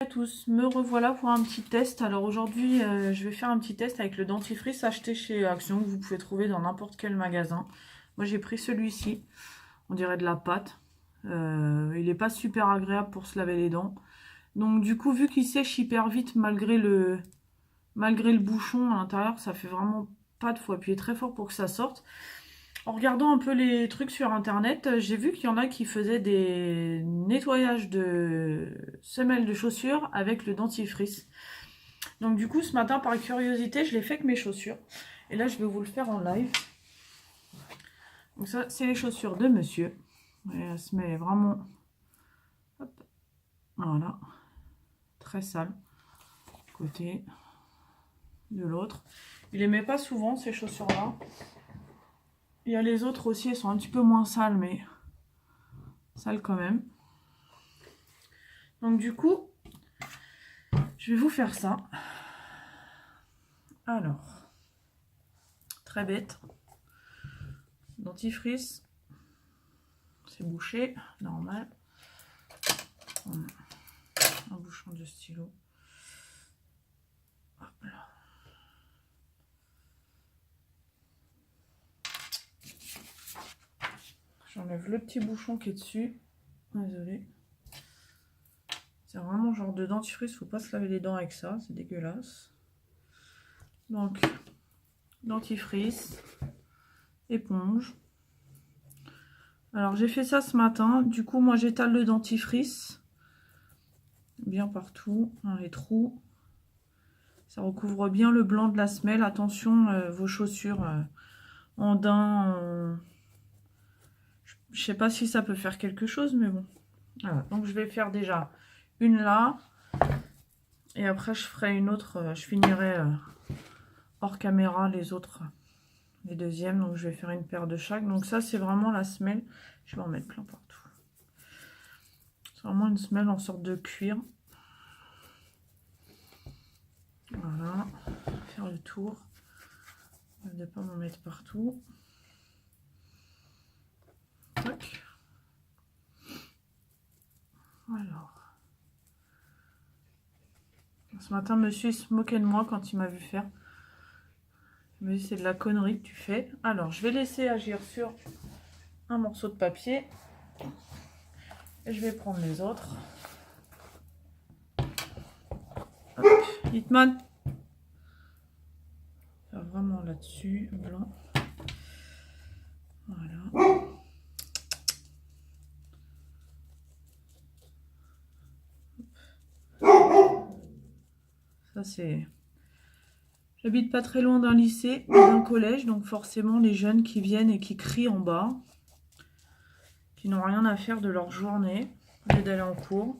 À tous, me revoilà pour un petit test. Alors aujourd'hui, je vais faire un petit test avec le dentifrice acheté chez Action, que vous pouvez trouver dans n'importe quel magasin. Moi j'ai pris celui-ci, on dirait de la pâte. Il n'est pas super agréable pour se laver les dents. Donc du coup, vu qu'il sèche hyper vite malgré le bouchon à l'intérieur, ça fait vraiment pâte, faut appuyer très fort pour que ça sorte. En regardant un peu les trucs sur internet, j'ai vu qu'il y en a qui faisaient des nettoyages de semelles de chaussures avec le dentifrice. Donc du coup, ce matin, par curiosité, je l'ai fait avec mes chaussures. Et là, je vais vous le faire en live. Donc ça, c'est les chaussures de monsieur. Et elle se met vraiment... Hop, voilà. Très sale. Côté de l'autre. Il les met pas souvent, ces chaussures-là. Il y a les autres aussi, elles sont un petit peu moins sales, mais sales quand même. Donc du coup, je vais vous faire ça. Alors, très bête. Dentifrice. C'est bouché, normal. Un bouchon de stylo. Hop là. J'enlève le petit bouchon qui est dessus. Désolée. C'est vraiment genre de dentifrice, faut pas se laver les dents avec ça, c'est dégueulasse. Donc, dentifrice, éponge. Alors j'ai fait ça ce matin, du coup moi j'étale le dentifrice bien partout, dans les trous. Ça recouvre bien le blanc de la semelle. Attention, vos chaussures en daim, je sais pas si ça peut faire quelque chose, mais bon. Voilà, donc je vais faire déjà une là. Et après je ferai une autre, je finirai hors caméra les autres, les deuxièmes. Donc je vais faire une paire de chaque. Donc ça c'est vraiment la semelle. Je vais en mettre plein partout. C'est vraiment une semelle en sorte de cuir. Voilà, faire le tour. De ne pas m'en mettre partout. Tac. Alors. Ce matin, monsieur il se moquait de moi quand il m'a vu faire. Il m'a dit c'est de la connerie que tu fais. Alors, je vais laisser agir sur un morceau de papier. Et je vais prendre les autres. Hop, Hitman. Faire vraiment là-dessus, blanc. Voilà. Ça c'est... J'habite pas très loin d'un lycée, d'un collège, donc forcément les jeunes qui viennent et qui crient en bas, qui n'ont rien à faire de leur journée, au lieu d'aller en cours.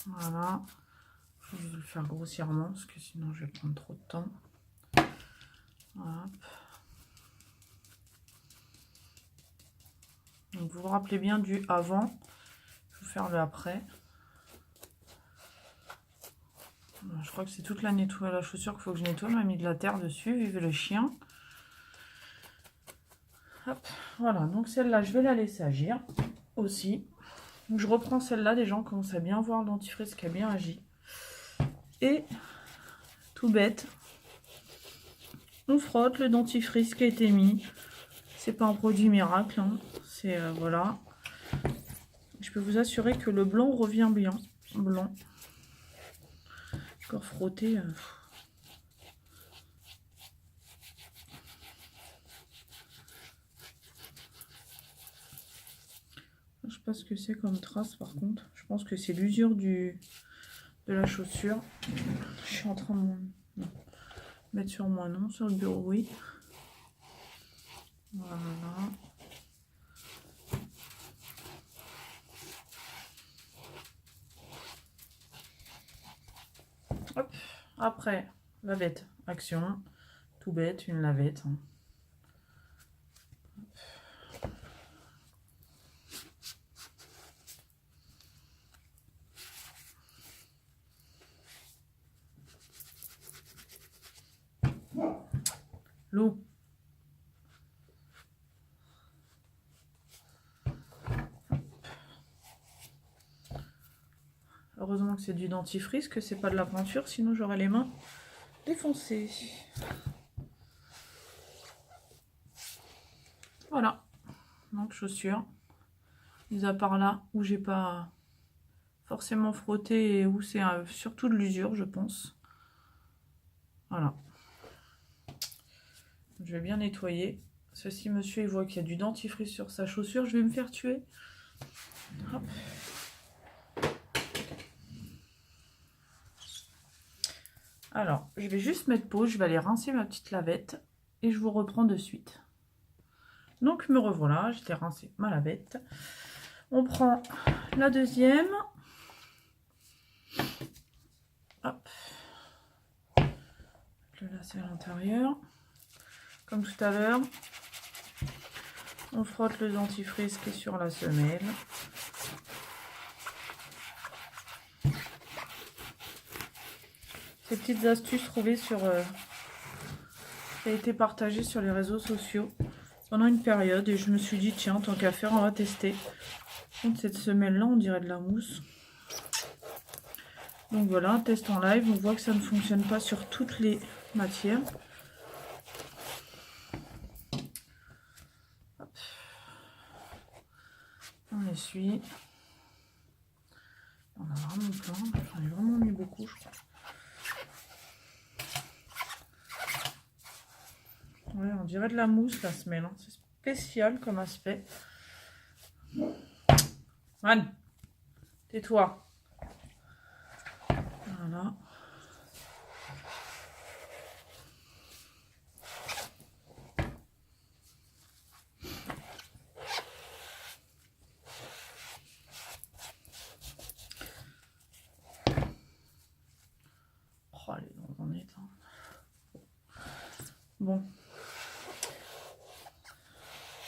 Voilà. Je vais le faire grossièrement, parce que sinon je vais prendre trop de temps. Voilà. Donc vous vous rappelez bien du avant, je vais vous faire le après. Je crois que c'est toute la chaussure qu'il faut que je nettoie. On m'a mis de la terre dessus, vive le chien. Hop, voilà, donc celle-là, je vais la laisser agir aussi. Donc je reprends celle-là, des gens commencent à bien voir le dentifrice qui a bien agi. Et, tout bête, on frotte le dentifrice qui a été mis. C'est pas un produit miracle, hein. C'est, voilà. Je peux vous assurer que le blanc revient bien. Blanc. Encore frotter. Je sais pas ce que c'est comme trace par contre. Je pense que c'est l'usure de la chaussure. Je suis en train de mettre sur moi, non, sur le bureau, oui. Voilà. Hop. Après, lavette. Action. Tout bête, une lavette. Hein. L'eau. Heureusement que c'est du dentifrice, que c'est pas de la peinture, sinon j'aurais les mains défoncées. Voilà. Donc chaussures. Mis à part là où j'ai pas forcément frotté et où c'est surtout de l'usure, je pense. Voilà. Je vais bien nettoyer. Ceci, monsieur, il voit qu'il y a du dentifrice sur sa chaussure. Je vais me faire tuer. Hop. Alors, je vais juste mettre pause. Je vais aller rincer ma petite lavette. Et je vous reprends de suite. Donc, me revoilà. J'étais rincé ma lavette. On prend la deuxième. Hop. Le lacet à l'intérieur. Comme tout à l'heure. On frotte le dentifrice qui est sur la semelle. Ces petites astuces trouvées sur... qui a été partagée sur les réseaux sociaux pendant une période. Et je me suis dit, tiens, tant qu'à faire, on va tester. Donc cette semelle-là, on dirait de la mousse. Donc voilà, un test en live. On voit que ça ne fonctionne pas sur toutes les matières. Hop. On essuie. On a vraiment plein. J'en ai vraiment mis beaucoup, je crois. Ouais, on dirait de la mousse la semelle. Hein. C'est spécial comme aspect. Man, tais-toi. Voilà. Oh, elle est dans un état. Bon.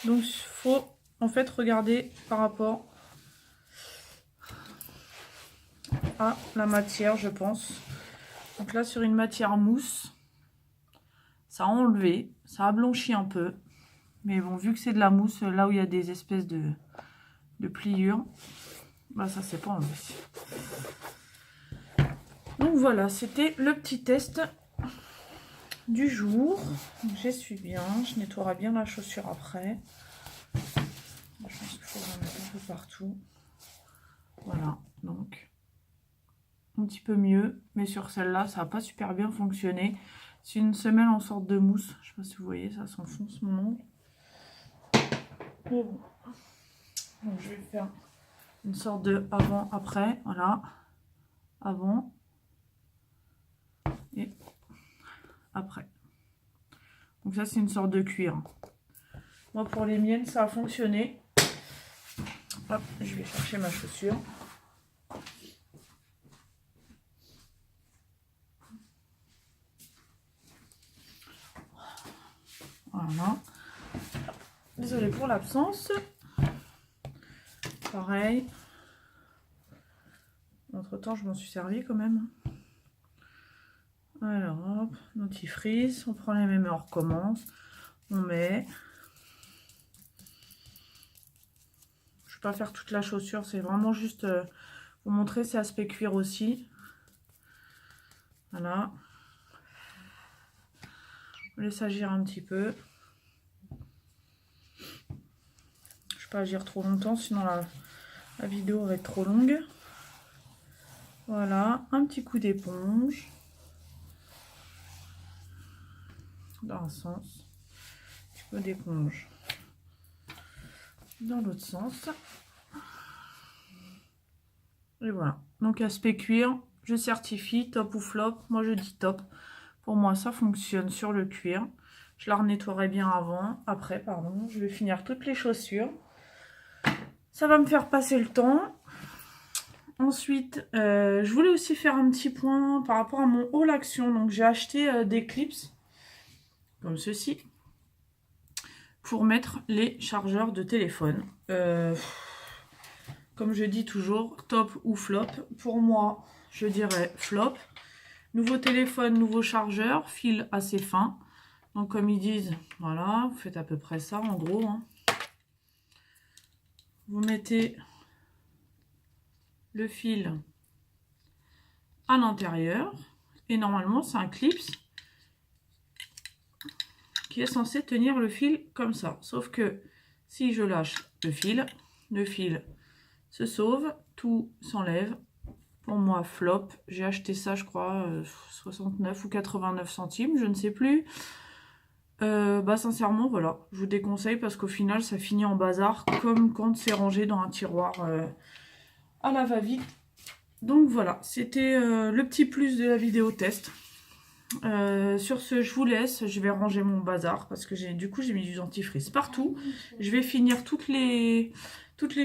Donc, il faut en fait regarder par rapport à la matière, je pense. Donc là, sur une matière mousse, ça a enlevé, ça a blanchi un peu. Mais bon, vu que c'est de la mousse, là où il y a des espèces de pliures, bah ça s'est pas enlevé. Donc voilà, c'était le petit test du jour. J'essuie bien, je nettoierai bien la chaussure après. Je pense qu'il faut en mettre un peu partout. Voilà, donc un petit peu mieux, mais sur celle-là, ça n'a pas super bien fonctionné. C'est une semelle en sorte de mousse. Je sais pas si vous voyez, ça s'enfonce mon ongle. Mais bon. Donc je vais faire une sorte de avant-après. Voilà. Avant. Et après. Donc ça, c'est une sorte de cuir. Moi, pour les miennes, ça a fonctionné. Hop, je vais chercher ma chaussure. Voilà. Désolée pour l'absence. Pareil. Entre temps, je m'en suis servi quand même. Alors, hop, dentifrice. On prend les mêmes et on recommence. On met. Je ne vais pas faire toute la chaussure. C'est vraiment juste pour montrer ces aspects cuir aussi. Voilà. On laisse agir un petit peu. Je ne vais pas agir trop longtemps, sinon la vidéo va être trop longue. Voilà, un petit coup d'éponge. Dans un sens. Un petit peu d'éponge. Dans l'autre sens. Et voilà. Donc aspect cuir, je certifie, top ou flop. Moi je dis top. Pour moi ça fonctionne sur le cuir. Je la renettoierai bien après, pardon. Je vais finir toutes les chaussures. Ça va me faire passer le temps. Ensuite, je voulais aussi faire un petit point par rapport à mon haul action. Donc j'ai acheté des clips comme ceci pour mettre les chargeurs de téléphone. Comme je dis toujours, top ou flop. Pour moi, je dirais flop. Nouveau téléphone, nouveau chargeur, fil assez fin. Donc comme ils disent, voilà, vous faites à peu près ça en gros. Hein. Vous mettez le fil à l'intérieur. Et normalement, c'est un clips qui est censé tenir le fil comme ça. Sauf que si je lâche le fil se sauve, tout s'enlève. Pour moi, flop. J'ai acheté ça, je crois, 69 ou 89 centimes, je ne sais plus. Bah sincèrement, voilà, je vous déconseille parce qu'au final, ça finit en bazar, comme quand c'est rangé dans un tiroir à la va-vite. Donc voilà, c'était le petit plus de la vidéo test. Sur ce, je vous laisse, je vais ranger mon bazar parce que du coup j'ai mis du dentifrice partout. Je vais finir toutes les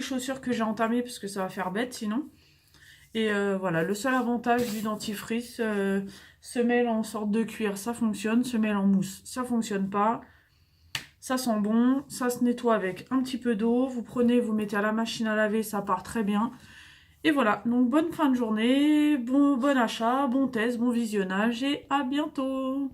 chaussures que j'ai entamées parce que ça va faire bête sinon. Et voilà, le seul avantage du dentifrice, semelle en sorte de cuir, ça fonctionne. Semelle en mousse, ça fonctionne pas. Ça sent bon, ça se nettoie avec un petit peu d'eau. Vous prenez, vous mettez à la machine à laver, ça part très bien. Et voilà, donc bonne fin de journée, bon achat, bon test, bon visionnage et à bientôt.